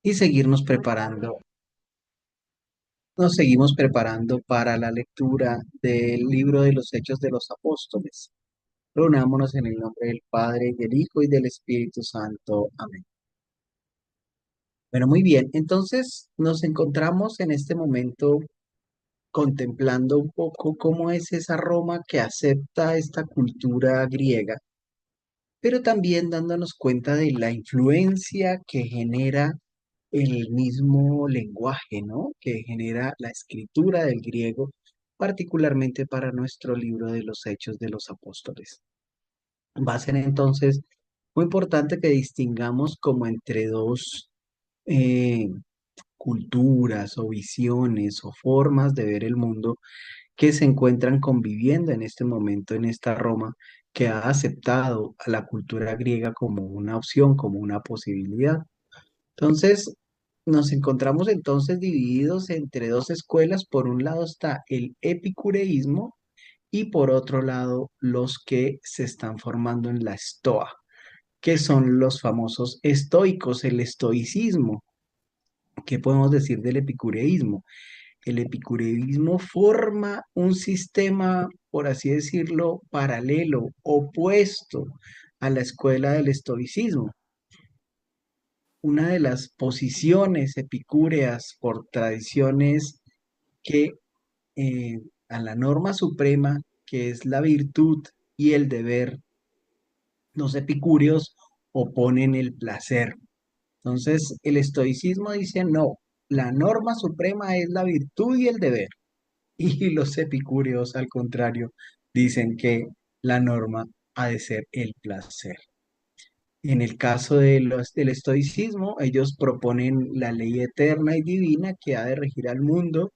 y nos seguimos preparando para la lectura del libro de los Hechos de los Apóstoles. Reunámonos en el nombre del Padre, del Hijo y del Espíritu Santo. Amén. Bueno, muy bien. Entonces nos encontramos en este momento contemplando un poco cómo es esa Roma que acepta esta cultura griega, pero también dándonos cuenta de la influencia que genera el mismo lenguaje, ¿no? Que genera la escritura del griego, particularmente para nuestro libro de los Hechos de los Apóstoles. Va a ser entonces muy importante que distingamos como entre dos eh, culturas o visiones o formas de ver el mundo que se encuentran conviviendo en este momento en esta Roma que ha aceptado a la cultura griega como una opción, como una posibilidad. Entonces, nos encontramos entonces divididos entre dos escuelas. Por un lado está el epicureísmo y por otro lado los que se están formando en la estoa, que son los famosos estoicos, el estoicismo. ¿Qué podemos decir del epicureísmo? El epicureísmo forma un sistema, por así decirlo, paralelo, opuesto a la escuela del estoicismo. Una de las posiciones epicúreas por tradiciones que eh, a la norma suprema, que es la virtud y el deber, los epicúreos oponen el placer. Entonces, el estoicismo dice, no, la norma suprema es la virtud y el deber. Y los epicúreos, al contrario, dicen que la norma ha de ser el placer. En el caso del estoicismo, ellos proponen la ley eterna y divina que ha de regir al mundo.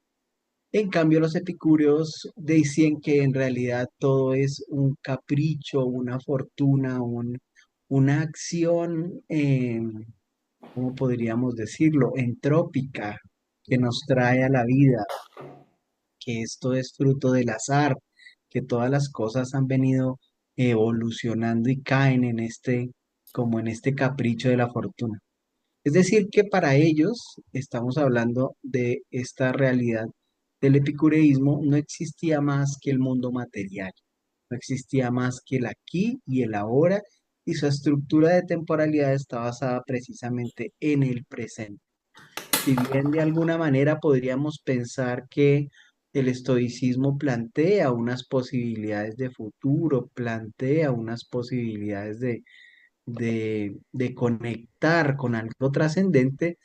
En cambio, los epicúreos dicen que en realidad todo es un capricho, una fortuna, una acción, ¿cómo podríamos decirlo? Entrópica, que nos trae a la vida, que esto es fruto del azar, que todas las cosas han venido evolucionando y caen en como en este capricho de la fortuna. Es decir, que para ellos, estamos hablando de esta realidad del epicureísmo, no existía más que el mundo material, no existía más que el aquí y el ahora, y su estructura de temporalidad está basada precisamente en el presente. Si bien de alguna manera podríamos pensar que el estoicismo plantea unas posibilidades de futuro, plantea unas posibilidades de conectar con algo trascendente,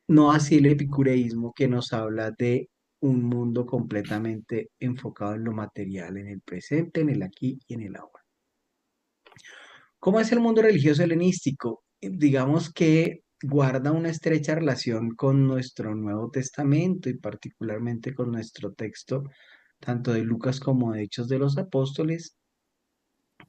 no así el epicureísmo que nos habla de un mundo completamente enfocado en lo material, en el presente, en el aquí y en el ahora. ¿Cómo es el mundo religioso helenístico? Digamos que guarda una estrecha relación con nuestro Nuevo Testamento y particularmente con nuestro texto, tanto de Lucas como de Hechos de los Apóstoles,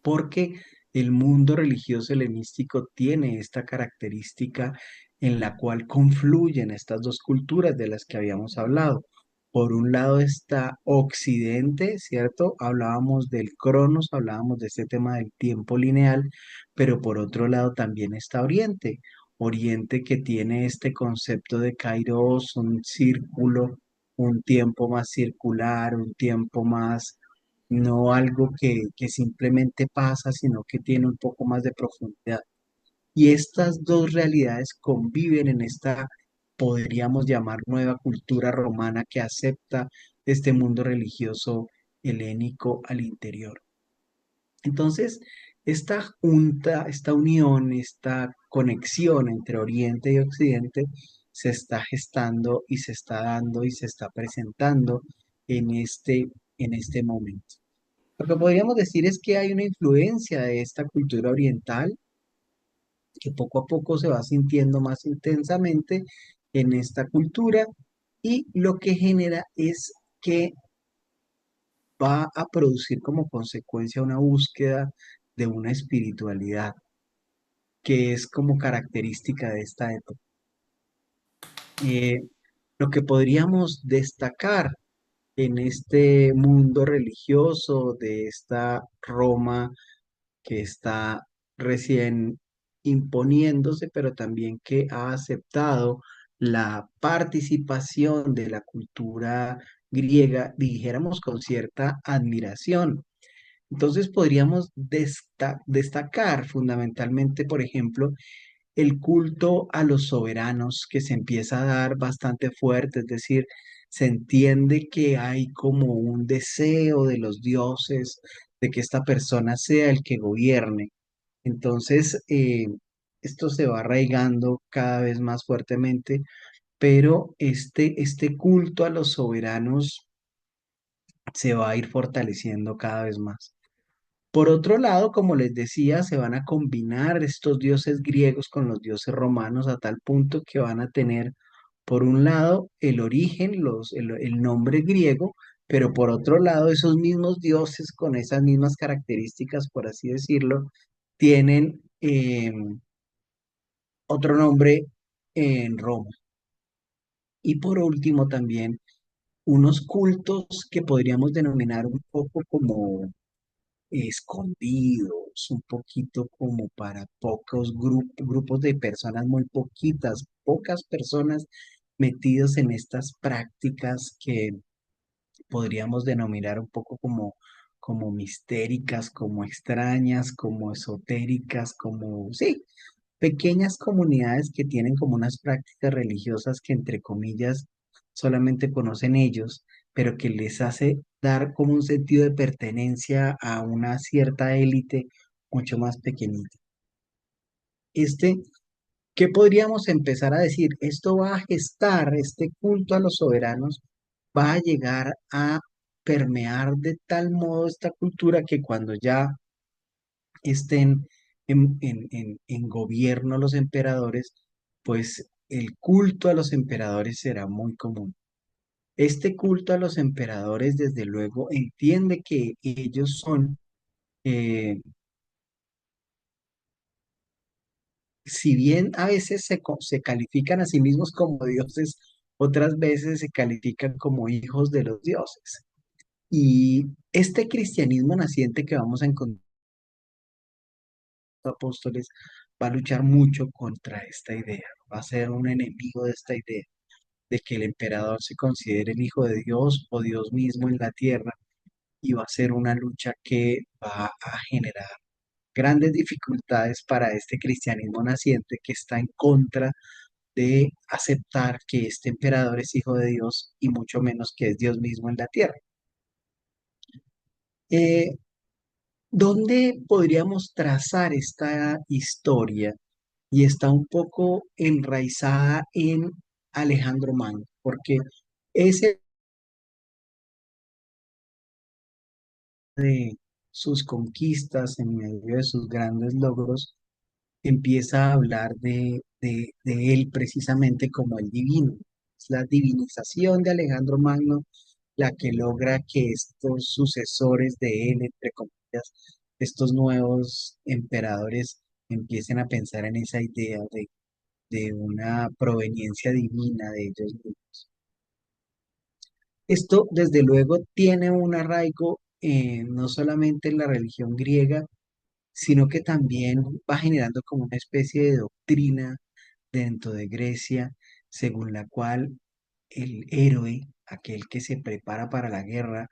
porque el mundo religioso helenístico tiene esta característica en la cual confluyen estas dos culturas de las que habíamos hablado. Por un lado está Occidente, ¿cierto? Hablábamos del Cronos, hablábamos de este tema del tiempo lineal, pero por otro lado también está Oriente. Oriente que tiene este concepto de Kairos, un círculo, un tiempo más circular, un tiempo más no algo que simplemente pasa, sino que tiene un poco más de profundidad. Y estas dos realidades conviven en esta, podríamos llamar, nueva cultura romana que acepta este mundo religioso helénico al interior. Entonces, esta junta, esta unión, esta conexión entre Oriente y Occidente se está gestando y se está dando y se está presentando en este momento. Lo que podríamos decir es que hay una influencia de esta cultura oriental que poco a poco se va sintiendo más intensamente en esta cultura y lo que genera es que va a producir como consecuencia una búsqueda de una espiritualidad que es como característica de esta época. Eh, lo que podríamos destacar en este mundo religioso de esta Roma que está recién imponiéndose, pero también que ha aceptado la participación de la cultura griega, dijéramos con cierta admiración. Entonces podríamos destacar fundamentalmente, por ejemplo, el culto a los soberanos que se empieza a dar bastante fuerte, es decir, se entiende que hay como un deseo de los dioses de que esta persona sea el que gobierne. Entonces, esto se va arraigando cada vez más fuertemente, pero este culto a los soberanos se va a ir fortaleciendo cada vez más. Por otro lado, como les decía, se van a combinar estos dioses griegos con los dioses romanos a tal punto que van a tener, por un lado, el origen, el nombre griego, pero por otro lado, esos mismos dioses con esas mismas características, por así decirlo, tienen otro nombre en Roma. Y por último, también unos cultos que podríamos denominar un poco como escondidos, un poquito como para pocos grupos de personas, muy poquitas, pocas personas metidos en estas prácticas que podríamos denominar un poco como mistéricas, como extrañas, como esotéricas, como, sí, pequeñas comunidades que tienen como unas prácticas religiosas que entre comillas solamente conocen ellos, pero que les hace dar como un sentido de pertenencia a una cierta élite mucho más pequeñita. Este, ¿qué podríamos empezar a decir? Esto va a gestar, este culto a los soberanos va a llegar a permear de tal modo esta cultura que cuando ya estén en gobierno los emperadores, pues el culto a los emperadores será muy común. Este culto a los emperadores, desde luego, entiende que ellos son, eh, si bien a veces se califican a sí mismos como dioses, otras veces se califican como hijos de los dioses. Y este cristianismo naciente que vamos a encontrar en los apóstoles va a luchar mucho contra esta idea, va a ser un enemigo de esta idea de que el emperador se considere el hijo de Dios o Dios mismo en la tierra y va a ser una lucha que va a generar grandes dificultades para este cristianismo naciente que está en contra de aceptar que este emperador es hijo de Dios y mucho menos que es Dios mismo en la tierra. Eh, ¿Dónde podríamos trazar esta historia? Y está un poco enraizada en Alejandro Magno, porque ese de sus conquistas, en medio de sus grandes logros, empieza a hablar de él precisamente como el divino. Es la divinización de Alejandro Magno la que logra que estos sucesores de él, entre comillas, estos nuevos emperadores, empiecen a pensar en esa idea de una proveniencia divina de ellos mismos. Esto, desde luego, tiene un arraigo no solamente en la religión griega, sino que también va generando como una especie de doctrina dentro de Grecia, según la cual el héroe, aquel que se prepara para la guerra,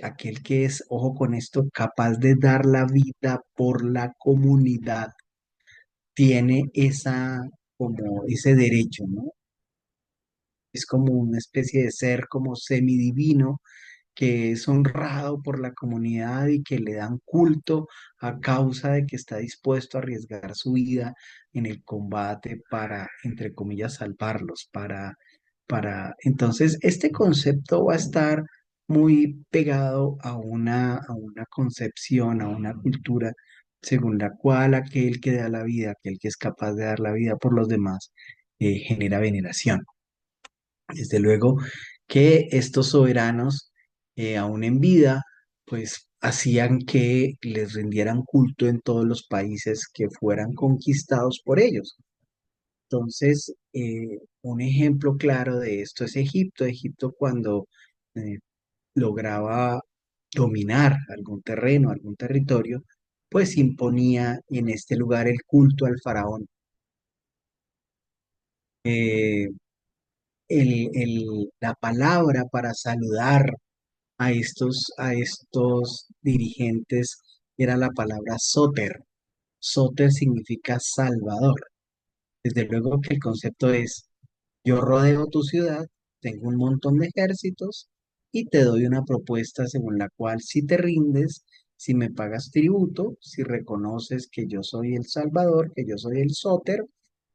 aquel que es, ojo con esto, capaz de dar la vida por la comunidad, tiene como ese derecho, ¿no? Es como una especie de ser como semidivino que es honrado por la comunidad y que le dan culto a causa de que está dispuesto a arriesgar su vida en el combate para, entre comillas, salvarlos, entonces, este concepto va a estar muy pegado a una concepción, a una cultura, según la cual aquel que da la vida, aquel que es capaz de dar la vida por los demás, genera veneración. Desde luego que estos soberanos, aún en vida, pues hacían que les rindieran culto en todos los países que fueran conquistados por ellos. Entonces, un ejemplo claro de esto es Egipto. Egipto cuando eh, lograba dominar algún terreno, algún territorio, pues imponía en este lugar el culto al faraón. Eh, la palabra para saludar a estos dirigentes era la palabra Soter. Soter significa salvador. Desde luego que el concepto es: yo rodeo tu ciudad, tengo un montón de ejércitos y te doy una propuesta según la cual, si te rindes, si me pagas tributo, si reconoces que yo soy el Salvador, que yo soy el Sóter,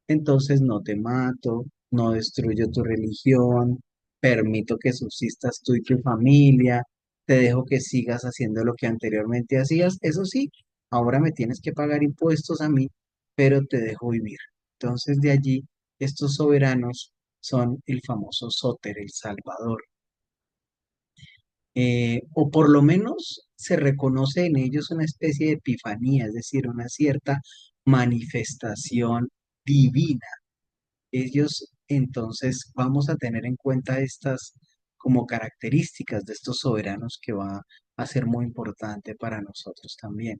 entonces no te mato, no destruyo tu religión, permito que subsistas tú y tu familia, te dejo que sigas haciendo lo que anteriormente hacías. Eso sí, ahora me tienes que pagar impuestos a mí, pero te dejo vivir. Entonces de allí, estos soberanos son el famoso Sóter, el Salvador. O por lo menos se reconoce en ellos una especie de epifanía, es decir, una cierta manifestación divina. Ellos, entonces, vamos a tener en cuenta estas como características de estos soberanos que va a ser muy importante para nosotros también.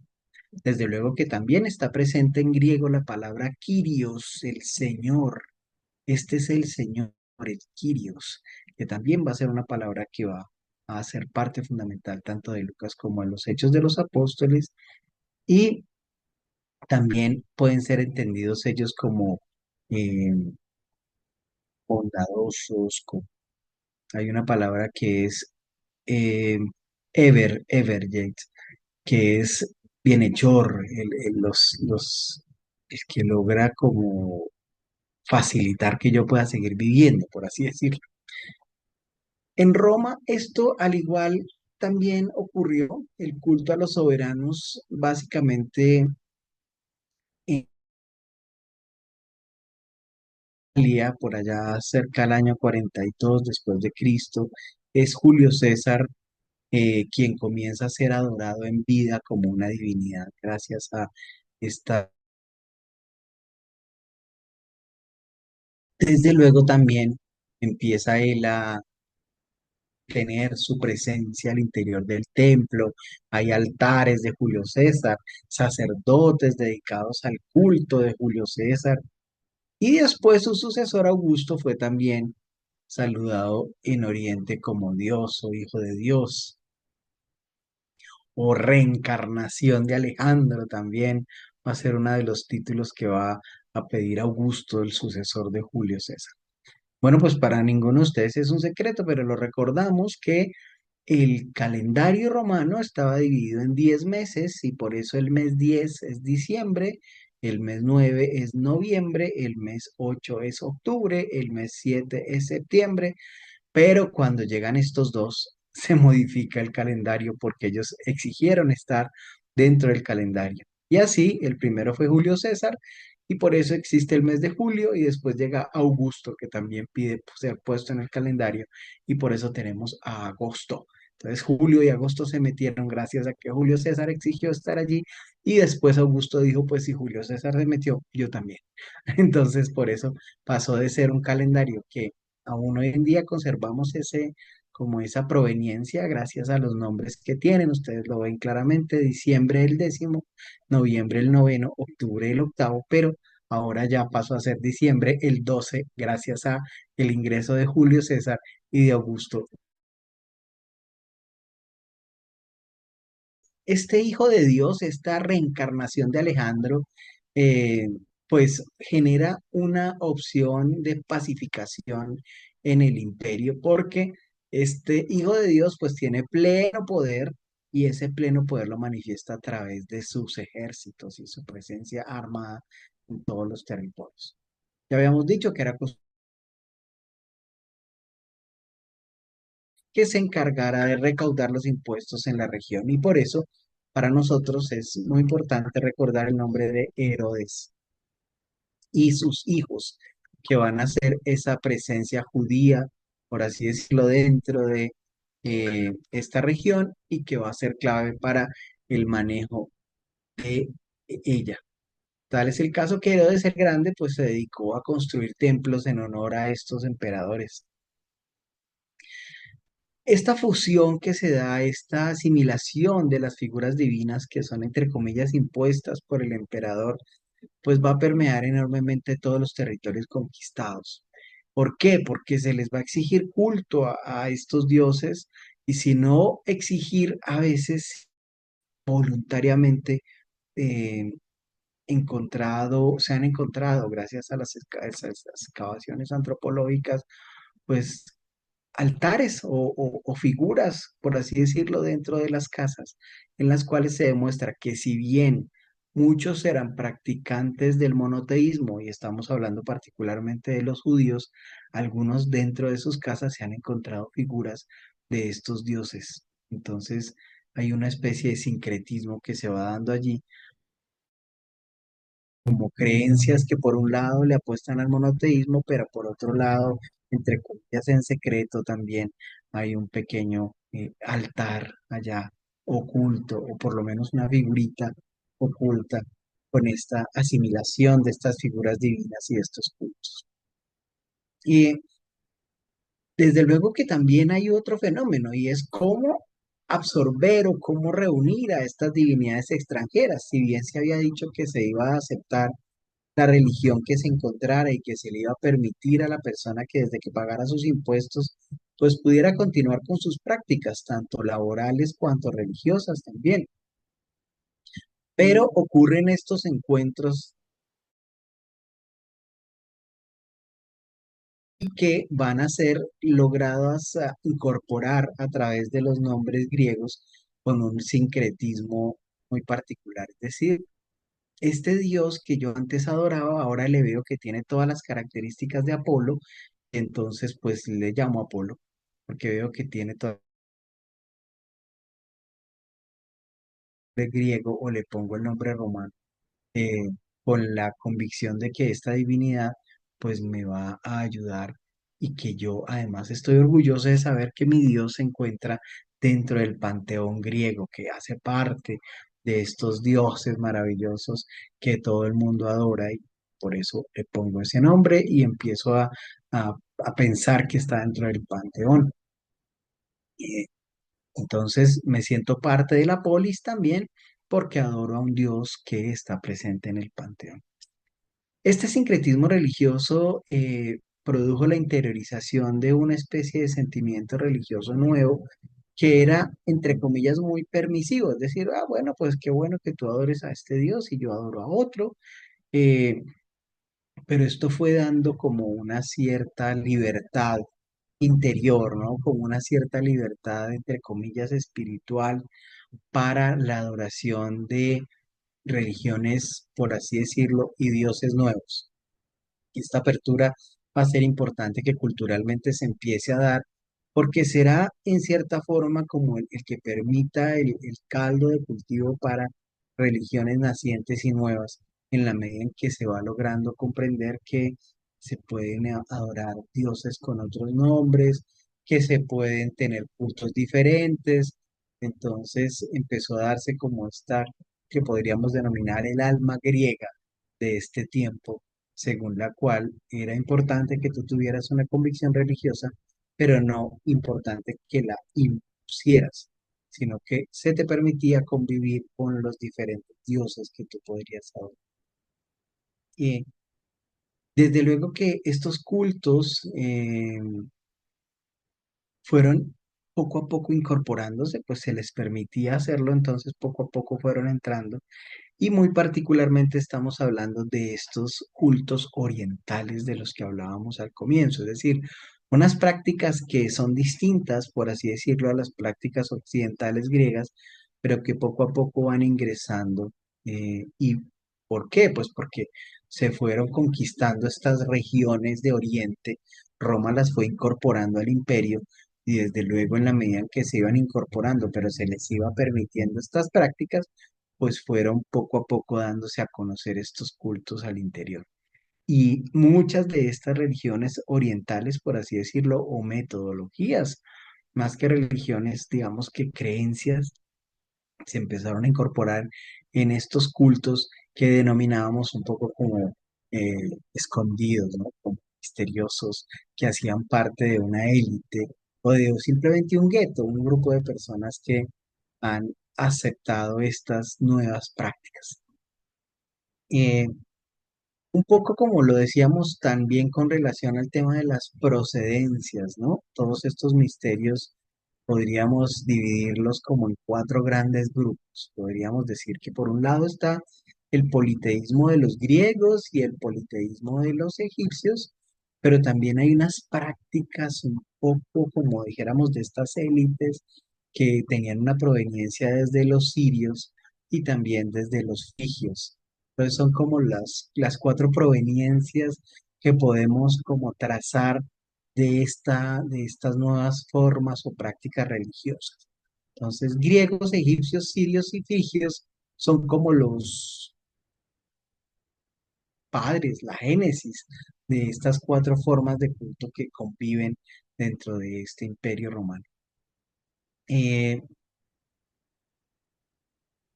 Desde luego que también está presente en griego la palabra Kyrios, el Señor. Este es el Señor, el Kyrios, que también va a ser una palabra que va a ser parte fundamental tanto de Lucas como de los Hechos de los Apóstoles, y también pueden ser entendidos ellos como eh, bondadosos. Hay una palabra que es eh, evergate, que es bienhechor, el que logra como facilitar que yo pueda seguir viviendo, por así decirlo. En Roma, esto al igual también ocurrió. El culto a los soberanos básicamente en Italia, por allá cerca del año 42 después de Cristo, es Julio César quien comienza a ser adorado en vida como una divinidad gracias a esta. Desde luego también empieza él a tener su presencia al interior del templo. Hay altares de Julio César, sacerdotes dedicados al culto de Julio César. Y después su sucesor Augusto fue también saludado en Oriente como Dios o Hijo de Dios, o reencarnación de Alejandro también va a ser uno de los títulos que va a pedir Augusto, el sucesor de Julio César. Bueno, pues para ninguno de ustedes es un secreto, pero lo recordamos que el calendario romano estaba dividido en 10 meses, y por eso el mes 10 es diciembre, el mes 9 es noviembre, el mes 8 es octubre, el mes 7 es septiembre. Pero cuando llegan estos dos, se modifica el calendario porque ellos exigieron estar dentro del calendario. Y así, el primero fue Julio César, y por eso existe el mes de julio, y después llega Augusto, que también pide ser puesto en el calendario, y por eso tenemos a agosto. Entonces, julio y agosto se metieron gracias a que Julio César exigió estar allí, y después Augusto dijo, pues si Julio César se metió, yo también. Entonces, por eso pasó de ser un calendario que aún hoy en día conservamos como esa proveniencia gracias a los nombres que tienen. Ustedes lo ven claramente: diciembre el 10º, noviembre el 9º, octubre el 8º, pero ahora ya pasó a ser diciembre el 12 gracias a el ingreso de Julio César y de Augusto. Este hijo de Dios, esta reencarnación de Alejandro, eh, pues genera una opción de pacificación en el imperio, porque este hijo de Dios pues tiene pleno poder, y ese pleno poder lo manifiesta a través de sus ejércitos y su presencia armada en todos los territorios. Ya habíamos dicho que era que se encargara de recaudar los impuestos en la región, y por eso para nosotros es muy importante recordar el nombre de Herodes y sus hijos, que van a ser esa presencia judía, por así decirlo, dentro de esta región, y que va a ser clave para el manejo de ella. Tal es el caso que Herodes el Grande pues se dedicó a construir templos en honor a estos emperadores. Esta fusión que se da, esta asimilación de las figuras divinas que son, entre comillas, impuestas por el emperador, pues va a permear enormemente todos los territorios conquistados. ¿Por qué? Porque se les va a exigir culto a estos dioses y si no exigir, a veces voluntariamente eh, se han encontrado, gracias a las esas excavaciones antropológicas, pues altares o figuras, por así decirlo, dentro de las casas, en las cuales se demuestra que si bien muchos eran practicantes del monoteísmo, y estamos hablando particularmente de los judíos, algunos dentro de sus casas se han encontrado figuras de estos dioses. Entonces, hay una especie de sincretismo que se va dando allí, como creencias que por un lado le apuestan al monoteísmo, pero por otro lado, entre comillas, en secreto también hay un pequeño altar allá oculto, o por lo menos una figurita oculta con esta asimilación de estas figuras divinas y de estos cultos. Y desde luego que también hay otro fenómeno y es cómo absorber o cómo reunir a estas divinidades extranjeras. Si bien se había dicho que se iba a aceptar la religión que se encontrara y que se le iba a permitir a la persona que desde que pagara sus impuestos, pues pudiera continuar con sus prácticas, tanto laborales cuanto religiosas también. Pero ocurren estos encuentros que van a ser logradas incorporar a través de los nombres griegos con un sincretismo muy particular. Es decir, este dios que yo antes adoraba, ahora le veo que tiene todas las características de Apolo, entonces pues le llamo Apolo, porque veo que tiene todo el griego o le pongo el nombre romano, eh, con la convicción de que esta divinidad pues me va a ayudar y que yo además estoy orgulloso de saber que mi Dios se encuentra dentro del panteón griego, que hace parte de estos dioses maravillosos que todo el mundo adora y por eso le pongo ese nombre y empiezo a pensar que está dentro del panteón. Eh, entonces me siento parte de la polis también porque adoro a un Dios que está presente en el panteón. Este sincretismo religioso produjo la interiorización de una especie de sentimiento religioso nuevo que era, entre comillas, muy permisivo, es decir, ah, bueno, pues qué bueno que tú adores a este Dios y yo adoro a otro, eh, pero esto fue dando como una cierta libertad interior, ¿no? Como una cierta libertad, entre comillas, espiritual para la adoración de religiones, por así decirlo, y dioses nuevos. Esta apertura va a ser importante que culturalmente se empiece a dar, porque será en cierta forma como el que permita el caldo de cultivo para religiones nacientes y nuevas, en la medida en que se va logrando comprender que se pueden adorar dioses con otros nombres, que se pueden tener cultos diferentes. Entonces empezó a darse como esta que podríamos denominar el alma griega de este tiempo, según la cual era importante que tú tuvieras una convicción religiosa, pero no importante que la impusieras, sino que se te permitía convivir con los diferentes dioses que tú podrías adorar. Y desde luego que estos cultos fueron poco a poco incorporándose, pues se les permitía hacerlo, entonces poco a poco fueron entrando. Y muy particularmente estamos hablando de estos cultos orientales de los que hablábamos al comienzo, es decir, unas prácticas que son distintas, por así decirlo, a las prácticas occidentales griegas, pero que poco a poco van ingresando. ¿Y por qué? Pues porque se fueron conquistando estas regiones de Oriente, Roma las fue incorporando al imperio y desde luego en la medida en que se iban incorporando, pero se les iba permitiendo estas prácticas, pues fueron poco a poco dándose a conocer estos cultos al interior. Y muchas de estas religiones orientales, por así decirlo, o metodologías, más que religiones, digamos que creencias, se empezaron a incorporar en estos cultos que denominábamos un poco como escondidos, ¿no? Como misteriosos, que hacían parte de una élite. o de simplemente un gueto, un grupo de personas que han aceptado estas nuevas prácticas. Eh, un poco como lo decíamos también con relación al tema de las procedencias, ¿no? Todos estos misterios podríamos dividirlos como en cuatro grandes grupos. Podríamos decir que por un lado está el politeísmo de los griegos y el politeísmo de los egipcios, pero también hay unas prácticas un poco, como dijéramos, de estas élites que tenían una proveniencia desde los sirios y también desde los frigios. Entonces son como las cuatro proveniencias que podemos como trazar de estas nuevas formas o prácticas religiosas. Entonces, griegos, egipcios, sirios y frigios son como los padres, la génesis de estas cuatro formas de culto que conviven dentro de este imperio romano. Eh,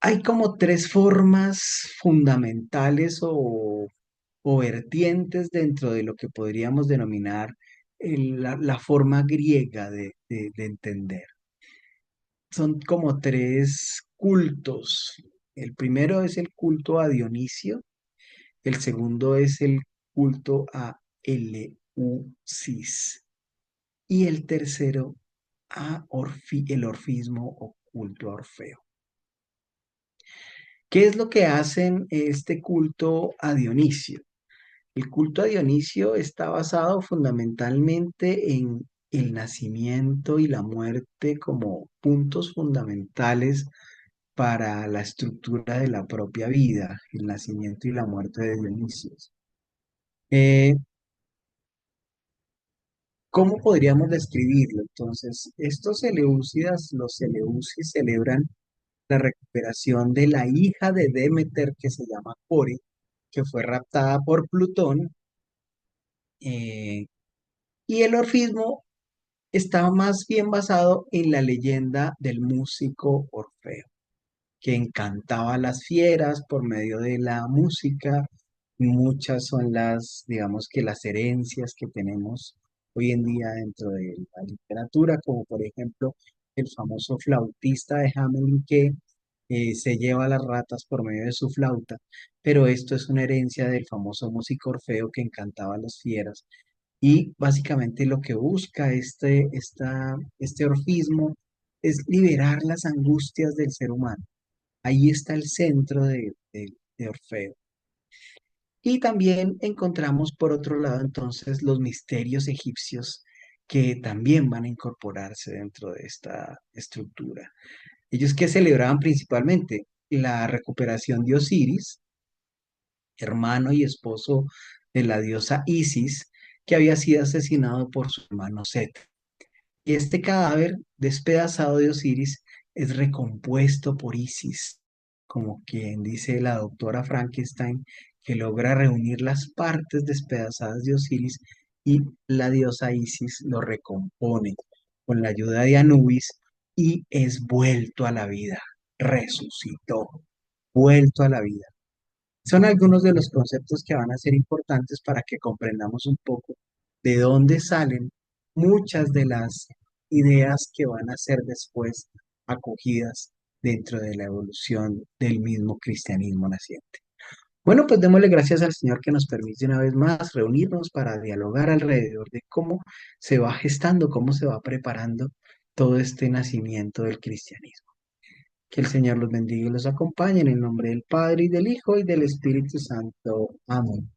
hay como tres formas fundamentales o vertientes dentro de lo que podríamos denominar la forma griega de entender. Son como tres cultos. El primero es el culto a Dionisio, el segundo es el culto a Eleusis y el tercero a el orfismo o culto a Orfeo. ¿Qué es lo que hacen este culto a Dionisio? El culto a Dionisio está basado fundamentalmente en el nacimiento y la muerte como puntos fundamentales para la estructura de la propia vida, el nacimiento y la muerte de Dionisio. Eh, ¿Cómo podríamos describirlo? Entonces, estos Seleucidas, los Seleucis, celebran la recuperación de la hija de Demeter que se llama Core, que fue raptada por Plutón, eh, y el orfismo está más bien basado en la leyenda del músico Orfeo, que encantaba a las fieras por medio de la música. Muchas son digamos que las herencias que tenemos hoy en día dentro de la literatura, como por ejemplo el famoso flautista de Hamelin que se lleva las ratas por medio de su flauta, pero esto es una herencia del famoso músico Orfeo que encantaba a las fieras. Y básicamente lo que busca este orfismo es liberar las angustias del ser humano. Ahí está el centro de Orfeo. Y también encontramos por otro lado entonces los misterios egipcios que también van a incorporarse dentro de esta estructura. Ellos que celebraban principalmente la recuperación de Osiris, hermano y esposo de la diosa Isis, que había sido asesinado por su hermano Set. Y este cadáver despedazado de Osiris es recompuesto por Isis, como quien dice la doctora Frankenstein, que logra reunir las partes despedazadas de Osiris y la diosa Isis lo recompone con la ayuda de Anubis y es vuelto a la vida, resucitó, vuelto a la vida. Son algunos de los conceptos que van a ser importantes para que comprendamos un poco de dónde salen muchas de las ideas que van a ser después acogidas dentro de la evolución del mismo cristianismo naciente. Bueno, pues démosle gracias al Señor que nos permite una vez más reunirnos para dialogar alrededor de cómo se va gestando, cómo se va preparando todo este nacimiento del cristianismo. Que el Señor los bendiga y los acompañe en el nombre del Padre y del Hijo y del Espíritu Santo. Amén.